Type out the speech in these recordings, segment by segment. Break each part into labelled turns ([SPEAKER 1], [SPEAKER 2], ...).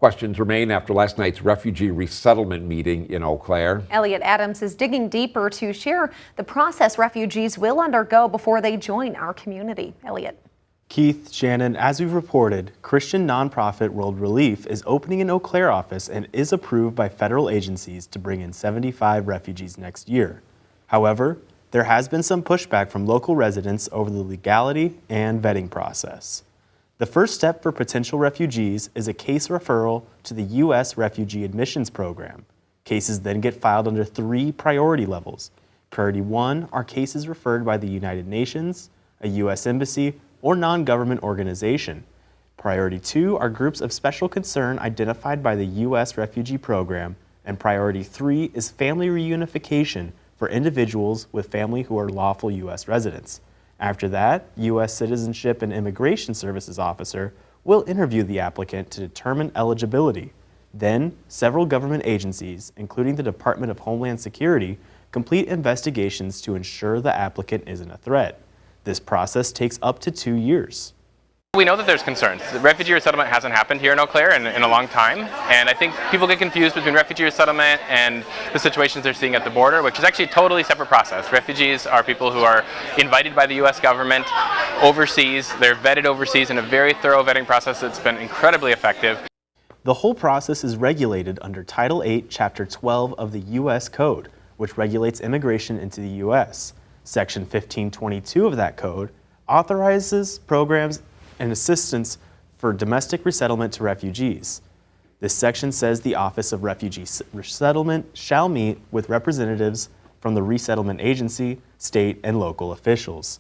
[SPEAKER 1] Questions remain after last night's refugee resettlement meeting in Eau Claire.
[SPEAKER 2] Elliot Adams is digging deeper to share the process refugees will undergo before they join our community. Elliot.
[SPEAKER 3] Keith, Shannon, as we've reported, Christian nonprofit World Relief is opening an Eau Claire office and is approved by federal agencies to bring in 75 refugees next year. However, there has been some pushback from local residents over the legality and vetting process. The first step for potential refugees is a case referral to the U.S. Refugee Admissions Program. Cases then get filed under 3 priority levels. Priority 1 are cases referred by the United Nations, a U.S. embassy, or non-government organization. Priority 2 are groups of special concern identified by the U.S. Refugee Program, and Priority 3 is family reunification for individuals with family who are lawful U.S. residents. After that, U.S. Citizenship and Immigration Services officer will interview the applicant to determine eligibility. Then, several government agencies, including the Department of Homeland Security, complete investigations to ensure the applicant isn't a threat. This process takes up to 2 years.
[SPEAKER 4] We know that there's concerns. The refugee resettlement hasn't happened here in Eau Claire in a long time, and I think people get confused between refugee resettlement and the situations they're seeing at the border, which is actually a totally separate process. Refugees are people who are invited by the U.S. government overseas. They're vetted overseas in a very thorough vetting process that's been incredibly effective.
[SPEAKER 3] The whole process is regulated under Title 8, Chapter 12 of the U.S. Code, which regulates immigration into the U.S. Section 1522 of that code authorizes programs and assistance for domestic resettlement to refugees. This section says the Office of Refugee Resettlement shall meet with representatives from the resettlement agency, state, and local officials.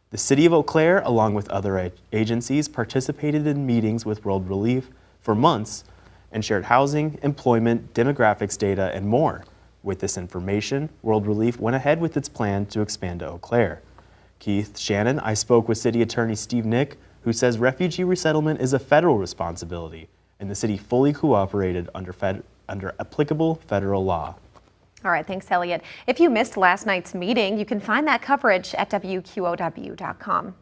[SPEAKER 3] The City of Eau Claire, along with other agencies, participated in meetings with World Relief for months and shared housing, employment, demographics data, and more. With this information, World Relief went ahead with its plan to expand to Eau Claire. Keith, Shannon, I spoke with City Attorney Steve Nick, who says refugee resettlement is a federal responsibility, and the city fully cooperated under applicable federal law.
[SPEAKER 2] All right, thanks, Elliot. If you missed last night's meeting, you can find that coverage at WQOW.com.